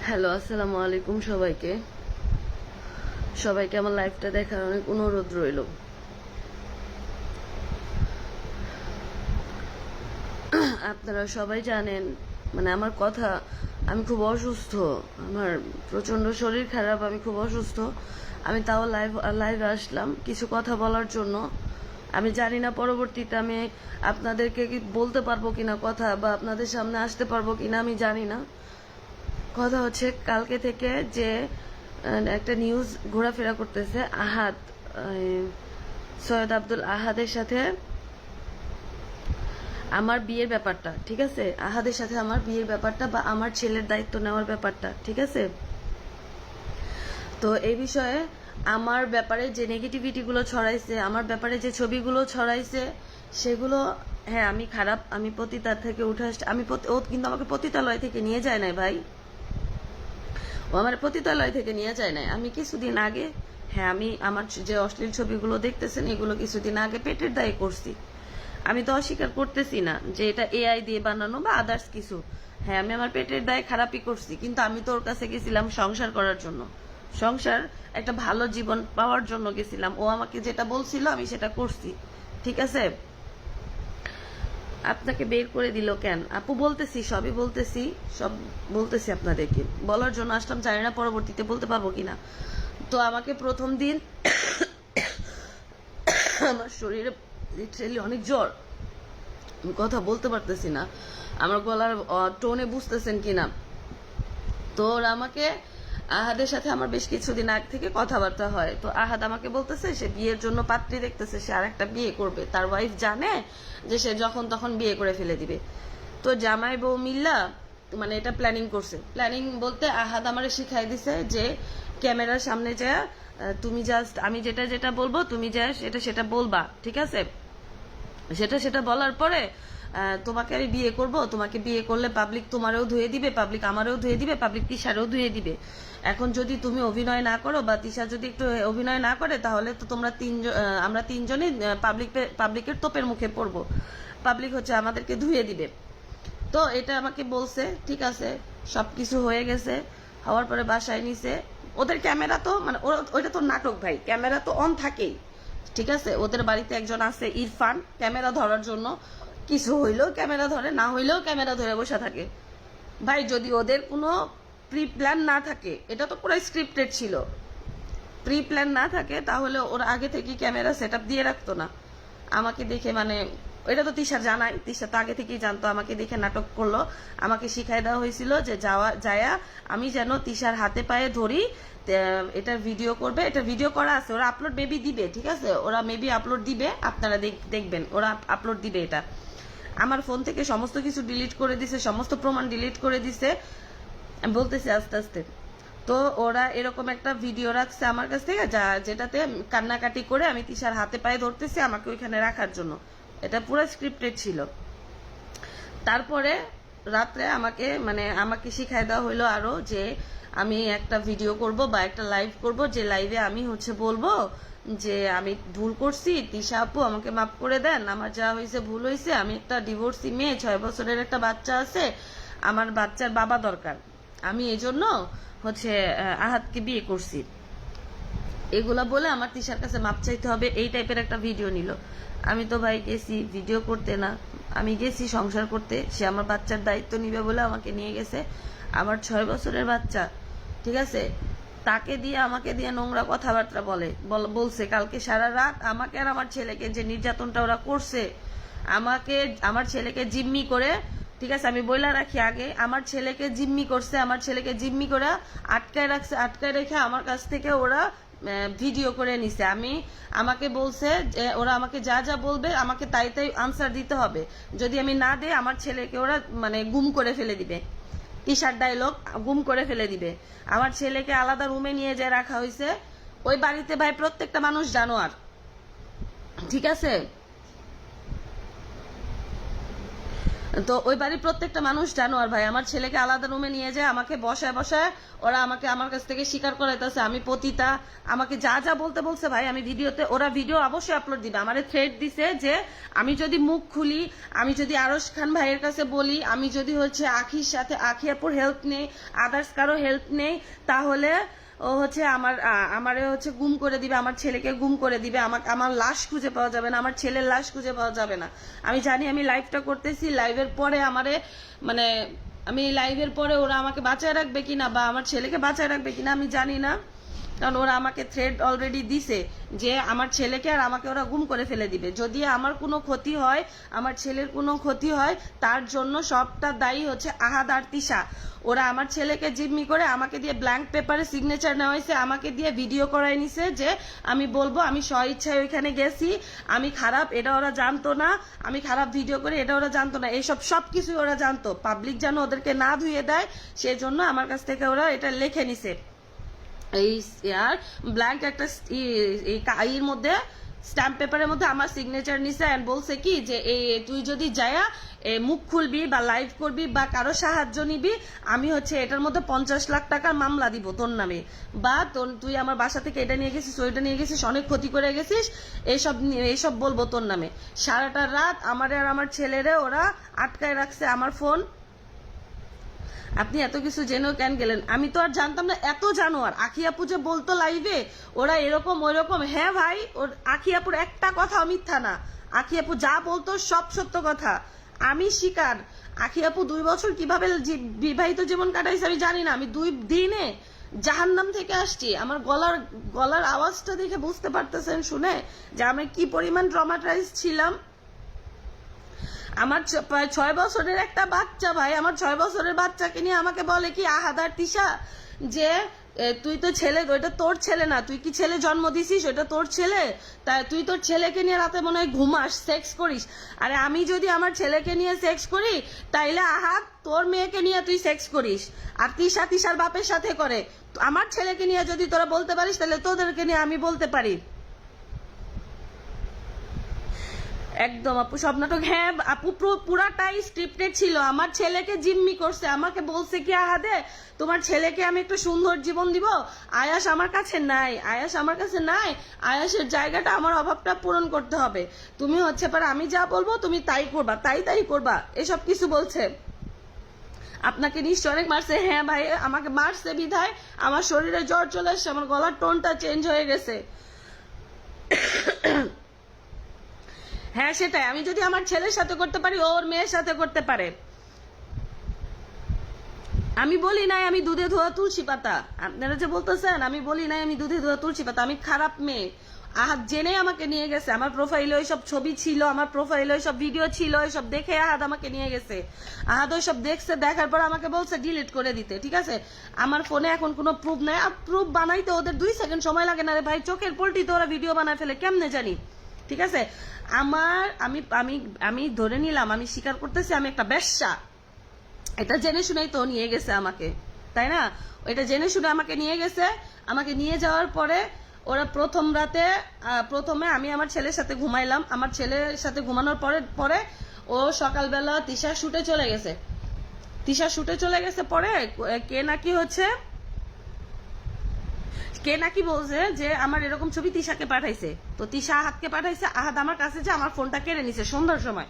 Hello, আসসালামু আলাইকুম সবাইকে। সবাইকে আমার লাইভটা দেখার অনেক অনুরোধ রইল। আপনারা সবাই জানেন, মানে আমার কথা, আমি খুব অসুস্থ, আমার প্রচন্ড শরীর খারাপ, আমি খুব অসুস্থ। আমি তাও লাইভে আসলাম কিছু কথা বলার জন্য। আমি জানি না পরবর্তীতে আমি আপনাদেরকে কি বলতে পারবো কিনা কথা, বা আপনাদের সামনে আসতে পারবো কিনা আমি জানি না। কথা হচ্ছে, কালকে থেকে যে একটা নিউজ ঘোরাফেরা করতেছে, আহাদ, সৈয়দ আব্দুল আহাদের সাথে আমার বিয়ের ব্যাপারটা, ঠিক আছে, আহাদের সাথে আমার বিয়ের ব্যাপারটা বা আমার ছেলের দায়িত্ব নেওয়ার ব্যাপারটা, ঠিক আছে। তো এই বিষয়ে আমার ব্যাপারে যে নেগেটিভিটিগুলো ছড়াইছে, আমার ব্যাপারে যে ছবিগুলো ছড়াইছে, সেগুলো, হ্যাঁ আমি খারাপ, আমি পতিতার থেকে উঠে আসছি, ও কিন্তু আমাকে পতিতালয় থেকে নিয়ে যায় নাই ভাই, ও আমার পতিতালয় থেকে নিয়ে যায় নাই। আমি কিছুদিন আগে, হ্যাঁ আমি আমার যে অশ্লীল ছবিগুলো দেখতেছেন এগুলো কিছুদিন আগে পেটের দায়ে করছি। আমি তো অস্বীকার করতেছি না যে এটা এআই দিয়ে বানানো বা আদার্স কিছু। হ্যাঁ আমি আমার পেটের দায়ে খারাপই করছি, কিন্তু আমি তো ওর কাছে গেছিলাম সংসার করার জন্য, সংসার একটা ভালো জীবন পাওয়ার জন্য গেছিলাম। ও আমাকে যেটা বলছিল আমি সেটা করছি, ঠিক আছে। আপনাকে বের করে দিল কেন আপু? বলতেছি, সবই বলতেছি, সব বলতেছি আপনাদেরকে, বলার জন্য আসলাম, জানি না পরবর্তীতে বলতে পারবো কিনা। তো আমাকে প্রথম দিন আমার শরীরে লিটারেলি অনেক জ্বর, আমি কথা বলতে পারতেছি না, আমার গলার টোনে বুঝতেছেন কিনা। তো ওরা আমাকে, আহাদের সাথে আমার বেশ কিছুদিন আগ থেকে কথাবার্তা হয়। তো আহাদ আমাকে বলতেছে সে বিয়ের জন্য পাত্রী দেখতেছে, সে আর একটা বিয়ে করবে, তার ওয়াইফ জানে যে সে যখন তখন বিয়ে করে ফেলে দিবে। তো জামাই বউ মিল্লা মানে এটা প্ল্যানিং করছে। প্ল্যানিং বলতে আহাদ আমারে শিখাই দিছে যে ক্যামেরার সামনে যা তুমি জাস্ট আমি যেটা যেটা বলবো তুমি যা সেটা সেটা বলবা, ঠিক আছে। সেটা সেটা বলার পরে তোমাকে আমি বিয়ে করব, তোমাকে বিয়ে করলে পাবলিক তোমারও ধুয়ে দিবে, পাবলিক আমারও ধুয়ে দিবে, পাবলিক তিশারও ধুয়ে দিবে। এখন যদি তুমি অভিনয় না করো বা তিশা যদি একটু অভিনয় না করে, তাহলে তো তোমরা আমরা তিনজনই পাবলিকের তোপের মুখে পড়বো, পাবলিক হচ্ছে আমাদেরকে ধুয়ে দিবে। তো এটা আমাকে বলছে, ঠিক আছে, সবকিছু হয়ে গেছে। হওয়ার পরে বাসায় নিছে। ওদের ক্যামেরা তো মানে ওইটা তো নাটক ভাই, ক্যামেরা তো অন থাকেই, ঠিক আছে। ওদের বাড়িতে একজন আছে ইরফান, ক্যামেরা ধরার জন্য, কিছু হইলেও ক্যামেরা ধরে, না হইলেও ক্যামেরা ধরে বসে থাকে। ভাই যদি ওদের কোনো প্রি প্ল্যান না থাকে, এটা তো পুরো স্ক্রিপ্টেড ছিল, প্রি প্ল্যান না থাকে তাহলে ওরা আগে থেকে ক্যামেরা সেট আপ দিয়ে রাখতো না। আমাকে দেখে মানে এটা তো তিশা জানাই, তিশা তো আগে থেকেই জানতো, আমাকে দেখে নাটক করলো। আমাকে শিখাই দেওয়া হয়েছিল যে যায়া আমি যেন তিশার হাতে পায়ে ধরি, এটা ভিডিও করবে, এটা ভিডিও করা আছে, ওরা আপলোড মেবি দিবে, ঠিক আছে, ওরা মেবি আপলোড দিবে, আপনারা দেখবেন ওরা আপলোড দিবে। এটা আমার ফোন থেকে সমস্ত কিছু ডিলিট করে দিছে, সমস্ত প্রমাণ ডিলিট করে দিছে, আমি বলতেছি আস্তে আস্তে। তো ওরা এরকম একটা ভিডিও রাখছে আমার কাছ থেকে, যেটাতে কান্নাকাটি করে আমি তিশার হাতে পায়ে ধরতেছি আমাকে ওইখানে রাখার জন্য। এটা পুরো স্ক্রিপ্টেড ছিল। তারপরে রাত্রে আমাকে শিখাই দেওয়া হইলো আরো যে আমি একটা ভিডিও করব বা একটা লাইভ করব, যে লাইভে আমি হচ্ছে বলবো যে আমি ভুল করছি, তিশা আপু আমাকে মাফ করে দেন, আমার যা হয়েছে ভুল হয়েছে, আমি একটা ডিভোর্সি মেয়ে, 6 বছরের একটা বাচ্চা আছে, আমার বাচ্চার বাবা দরকার, আমি এই জন্য হচ্ছে আহাদকে বিয়ে করছি, এগুলা বলে আমার তিশার কাছে মাপ চাইতে হবে, এই টাইপের একটা ভিডিও নিল। আমি তো ভাই গেছি ভিডিও করতে না, আমি গেছি সংসার করতে, সে আমার বাচ্চার দায়িত্ব নিবে বলে আমাকে নিয়ে গেছে। আমার 6 বছরের বাচ্চা, ঠিক আছে, তাকে দিয়ে আমাকে দিয়ে নোংরা কথাবার্তা বলছে কালকে সারা রাত, আমাকে আর আমার ছেলেকে যে নির্যাতনটা ওরা করছে, আমাকে আমার ছেলেকে জিম্মি করে, ঠিক আছে আমি বইলা রাখি আগে, আমার ছেলেকে জিম্মি করছে, আমার ছেলেকে জিম্মি করে আটকায় রাখছে, আটকায় রেখে আমার কাছ থেকে ওরা ভিডিও করে নিছে। আমাকে বলছে যে ওরা আমাকে যা যা বলবে আমাকে তাই তাই আনসার দিতে হবে, যদি আমি না দেই আমার ছেলেকে ওরা মানে গুম করে ফেলে দিবে, টিশার্ট ডায়লগ, গুম করে ফেলে দিবে। আমার ছেলেকে আলাদা রুমে নিয়ে যায় রাখা হয়েছে। ওই বাড়িতে ভাই প্রত্যেকটা মানুষ জানোয়ার, ঠিক আছে। তো ওই বাড়ির প্রত্যেকটা মানুষ জানো আর ভাই, আমার ছেলেকে আলাদা রুমে নিয়ে যায়, আমাকে বসায় বসায় ওরা আমাকে আমার কাছ থেকে স্বীকার করাইতেছে আমি পতিতা, আমাকে যা যা বলতে বলছে ভাই। আমি ভিডিওতে, ওরা ভিডিও অবশ্যই আপলোড দিবে, আমারে থ্রেট দিছে যে আমি যদি মুখ খুলি, আমি যদি আরশ খান ভাইয়ের কাছে বলি, আমি যদি হচ্ছে আখির সাথে, আখি আপুর হেল্প নেই, আদার্স কারো হেল্প নেই, তাহলে ও হচ্ছে আমারে হচ্ছে গুম করে দিবে, আমার ছেলেকে গুম করে দিবে, আমার লাশ খুঁজে পাওয়া যাবে না, আমার ছেলের লাশ খুঁজে পাওয়া যাবে না। আমি জানি আমি লাইভটা করতেছি, লাইভের পরে আমারে মানে আমি লাইভের পরে ওরা আমাকে বাঁচায় রাখবে কিনা বা আমার ছেলেকে বাঁচায় রাখবে কিনা আমি জানি না, কারণ ওরা আমাকে থ্রেড অলরেডি দিছে যে আমার ছেলেকে আর আমাকে ওরা গুম করে ফেলে দিবে। যদি আমার কোনো ক্ষতি হয়, আমার ছেলের কোনো ক্ষতি হয়, তার জন্য সবটা দায়ী হচ্ছে আহাদ আর তিশা। ওরা আমার ছেলেকে জিম্মি করে আমাকে দিয়ে ব্ল্যাঙ্ক পেপারে সিগনেচার নেওয়া হয়েছে, আমাকে দিয়ে ভিডিও করাই নিছে যে আমি বলবো আমি স্বইচ্ছায় ওইখানে গেছি, আমি খারাপ, এটা ওরা জানতো না, আমি খারাপ ভিডিও করে এটা ওরা জানতো না, এইসব সবকিছু ওরা জানতো, পাবলিক যেন ওদেরকে না ধুয়ে দেয় সেজন্য আমার কাছ থেকে ওরা এটা লিখে নিছে। এই আর ব্ল্যাঙ্ক একটা এর মধ্যে স্ট্যাম্প পেপারের মধ্যে আমার সিগনেচার নিছে এন্ড বলছে কি যে এই তুই যদি যায়া মুখ খুলবি বা লাইভ করবি বা কারো সাহায্য নিবি, আমি হচ্ছে এটার মধ্যে 50 লাখ টাকার মামলা দিব তোর নামে, বা তুই আমার বাসা থেকে এটা নিয়ে গেছিস, ওইটা নিয়ে গেছিস, অনেক ক্ষতি করে গেছিস, এইসব বলবো তোর নামে। সারাটা রাত আমারে আর আমার ছেলেরে ওরা আটকায় রাখছে আমার ফোন। আপনি এত কিছু জেনেও কেন গেলেন? আমি তো আর জানতাম না এত জানোয়ার। আখি আপু যে বলতো লাইভে ওরা এরকম ওইরকম, হ্যাঁ ভাই, ওর আখি আপুর একটা কথা মিথ্যা না, আখি আপু যা বলতো সব সত্য কথা, আমি স্বীকার। আখি আপু 2 বছর কিভাবে বিবাহিত জীবন কাটাইছে আমি জানি না, আমি 2 দিনে জাহান্নাম থেকে আসছি। আমার গলার আওয়াজটা দেখে বুঝতে পারতেছেন শুনে যে আমি কি পরিমাণ ট্রমাটাইজ ছিলাম। আমার 6 বছরের একটা বাচ্চা ভাই, আমার 6 বছরের বাচ্চাকে নিয়ে আমাকে বলে কি আহাদার তিশা যে তুই তো ছেলে, ওইটা তোর ছেলে না, তুই কি ছেলে জন্ম দিছিস, ওইটা তোর ছেলে, তাই তুই তোর ছেলেকে নিয়ে রাতে মনে হয় ঘুমাস, সেক্স করিস। আরে আমি যদি আমার ছেলেকে নিয়ে সেক্স করি তাইলে আহাদ তোর মেয়েকে নিয়ে তুই সেক্স করিস, আর তিশার বাপের সাথে করে। আমার ছেলেকে নিয়ে যদি তোরা বলতে পারিস তাহলে তোদেরকে নিয়ে আমি বলতে পারি। একদম আপু সব নাটক, হ্যাঁ আপু পুরাটাই স্ক্রিপ্টেড ছিল। আমার ছেলেকে জিম্মি করছে, আমাকে বলছে কি আহাদে তোমার ছেলেকে আমি একটু সুন্দর জীবন দিব, আয়াস আমার কাছে নাই, আয়াস আমার কাছে নাই, আয়াসের জায়গাটা আমার অভাবটা পূরণ করতে হবে, তুমি হচ্ছে পারে আমি যা বলবো তুমি তাই করবা, তাই করবা, এসব কিছু বলছে। আপনাকে নিশ্চয় অনেক মারছে, হ্যাঁ ভাই আমাকে মারছে বিধায় আমার শরীরে জ্বর চলে আসছে, আমার গলার টোনটা চেঞ্জ হয়ে গেছে। হ্যাঁ সেটাই, আমি যদি আমার ছেলের সাথে করতে পারি ওর মেয়ের সাথে করতে পারে। আমি বলি নাই আমি দুধে ধোয়া তুলসী পাতা, আপনারা যে বলতেছেন আমি বলি নাই আমি দুধে ধোয়া তুলসী পাতা, আমি খারাপ মেয়ে। আহাদ জেনে আমাকে নিয়ে গেছে, আমার প্রোফাইলে ওইসব ছবি ছিল, আমার প্রোফাইলে ওইসব ভিডিও ছিল, ওইসব দেখে আহাদ আমাকে নিয়ে গেছে। আহাদ ওইসব দেখছে, দেখার পর আমাকে বলছে ডিলিট করে দিতে। ঠিক আছে, আমার ফোনে এখন কোনো প্রুফ নাই, আর প্রুফ বানাইতে ওদের 2 সেকেন্ড সময় লাগে না রে ভাই, চোখের পল্টিতে ওরা ভিডিও বানায় ফেলে, কেমনে জানি। ঠিক আছে, আমি ধরে নিলাম, আমি স্বীকার করতেছি আমি একটা বেশ্যা, এটা জেনে শুনেই তো নিয়ে গেছে আমাকে, তাই না? এটা জেনে শুনে আমাকে নিয়ে গেছে। আমাকে নিয়ে যাওয়ার পরে ওরা প্রথম রাতে প্রথমে আমি আমার ছেলের সাথে ঘুমাইলাম, আমার ছেলের সাথে ঘুমানোর পরে ও সকালবেলা তিশা শুটে চলে গেছে। পরে কে নাকি বলছে যে আমার এরকম ছবি তিশাকে পাঠাইছে, তো তিশা আহাদকে পাঠাইছে, আহাদ আমার কাছে যে আমার ফোনটা কেড়ে নিছে, সন্ধ্যার সময়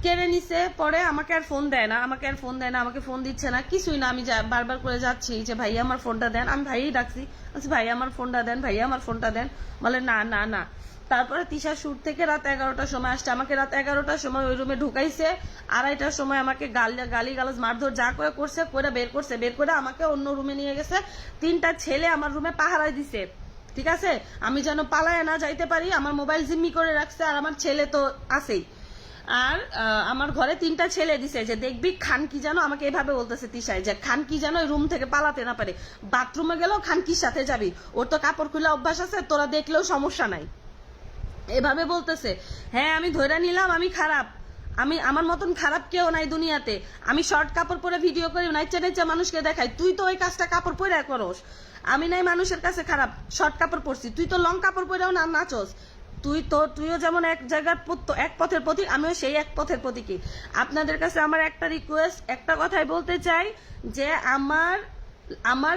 কেড়ে নিছে। পরে আমাকে আর ফোন দেয় না, আমাকে ফোন দিচ্ছে না, কিছুই না। আমি বারবার করে যাচ্ছি যে ভাইয়া আমার ফোনটা দেন, আমি ভাইয়াই ডাকছি, ভাই আমার ফোনটা দেন, বলে না না না। তারপরে তিশা শুট থেকে রাত 11টার সময় আসছে, আমাকে রাত 11টার সময় ওই রুমে ঢুকাইছে, 2:30টার সময় আমাকে গালি গালাজ মারধর যা করছে বের করে আমাকে অন্য রুমে নিয়ে গেছে। 3টা ছেলে আমার রুমে পাহারায় দিছে, ঠিক আছে, আমি যেন পালায় না যাইতে পারি, আমার মোবাইল জিম্মি করে রাখছে, আর আমার ছেলে তো আছেই। আর আমার ঘরে 3টা ছেলে দিছে যে দেখবি খানকি যেন, আমাকে এভাবে বলতেছে তিশায় যে খানকি যেন ওই রুম থেকে পালাতে না পারে, বাথরুমে গেলেও খানকির সাথে যাবি, ওর তো কাপড় খুলে অভ্যাস আছে, তোরা দেখলেও সমস্যা নাই, এভাবে বলতেছে। হ্যাঁ আমি ধরে নিলাম আমি খারাপ, আমার মতন খারাপ কেউ নাই দুনিয়াতে। আমি শর্ট কাপড় পরে ভিডিও করি, নাইচা মানুষকে দেখাই, তুই তো ওই কাজটা কাপড় পরে করস। আমি নাই মানুষের কাছে খারাপ, শর্ট কাপড় পরছি, তুই তো লং কাপড় পরেও না নাচস। তুইও যেমন এক জায়গার এক পথের প্রতীক, আমিও সেই এক পথের প্রতীকী। আপনাদের কাছে আমার একটা রিকোয়েস্ট, একটা কথাই বলতে চাই যে আমার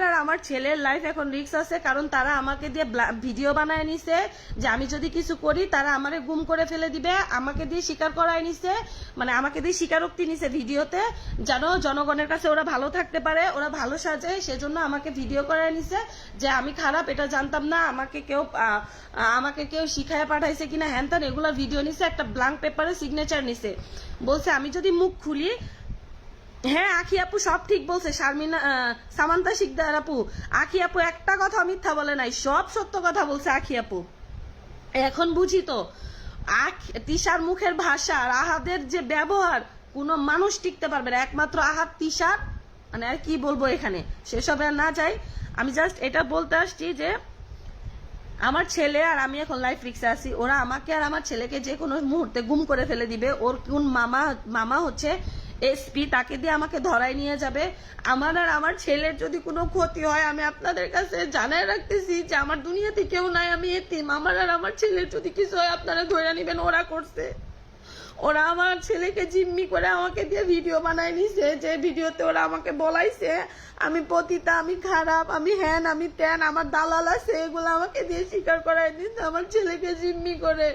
আর আমার ছেলের লাইফ এখন রিস্ক আছে, কারণ তারা আমাকে দিয়ে ভিডিও বানায় নিছে যে আমি যদি কিছু করি তারা আমারে গুম করে ফেলে দিবে, আমাকে দিয়ে স্বীকার করায় নিছে, মানে আমাকে দিয়ে স্বীকারোক্তি নিছে ভিডিওতে, যেন জনগণের কাছে ওরা ভালো থাকতে পারে, ওরা ভালো সাজে, সেজন্য আমাকে ভিডিও করায় নিছে যে আমি খারাপ, এটা জানতাম না, আমাকে কেউ শিখায় পাঠাইছে কিনা হ্যান ত্যান, এগুলা ভিডিও নিছে, একটা ব্ল্যাঙ্ক পেপারে সিগনেচার নিছে, বলছে আমি যদি মুখ খুলি। হ্যাঁ আখি আপু সব ঠিক বলছে, শারমিনা সামান্তা শিকদার আপু, আখি আপু একটা কথা মিথ্যা বলে নাই, সব সত্য কথা বলছে আখি আপু। এখন বুঝি তো তিশার মুখের ভাষা আর আহাদের যে ব্যবহার, কোনো মানুষ টিকতে পারবে না, একমাত্র আহাদ তিশার, মানে আর কি বলবো এখানে, সেসব আর না যাই। আমি জাস্ট এটা বলতে আসছি যে আমার ছেলে আর আমি এখন লাইফ রিক্সে আছি, ওরা আমাকে আর আমার ছেলেকে যে কোনো মুহূর্তে গুম করে ফেলে দিবে, ওর কোন মামা হচ্ছে এসপি, তাকে দিয়ে আমাকে ধরায় নিয়ে যাবে। আমার আর আমার ছেলের যদি কোনো ক্ষতি হয়, আমি আপনাদের কাছে জানায় রাখতেছি যে আমার দুনিয়াতে কেউ নাই, আমি এতিম, আমার আর আমার ছেলের যদি কিছু হয় আপনারা ধরে নিবেন ওরা করছে। ওরা আমার ছেলেকে জিম্মি করে আমাকে দিয়ে ভিডিও বানায় নিছে, যে ভিডিওতে ওরা আমাকে বলাইছে আমি পতিতা, আমি খারাপ, আমি হ্যান, আমি ত্যান, আমার দালাল আছে, এগুলো আমাকে দিয়ে স্বীকার করায় নিছে আমার ছেলেকে জিম্মি করে।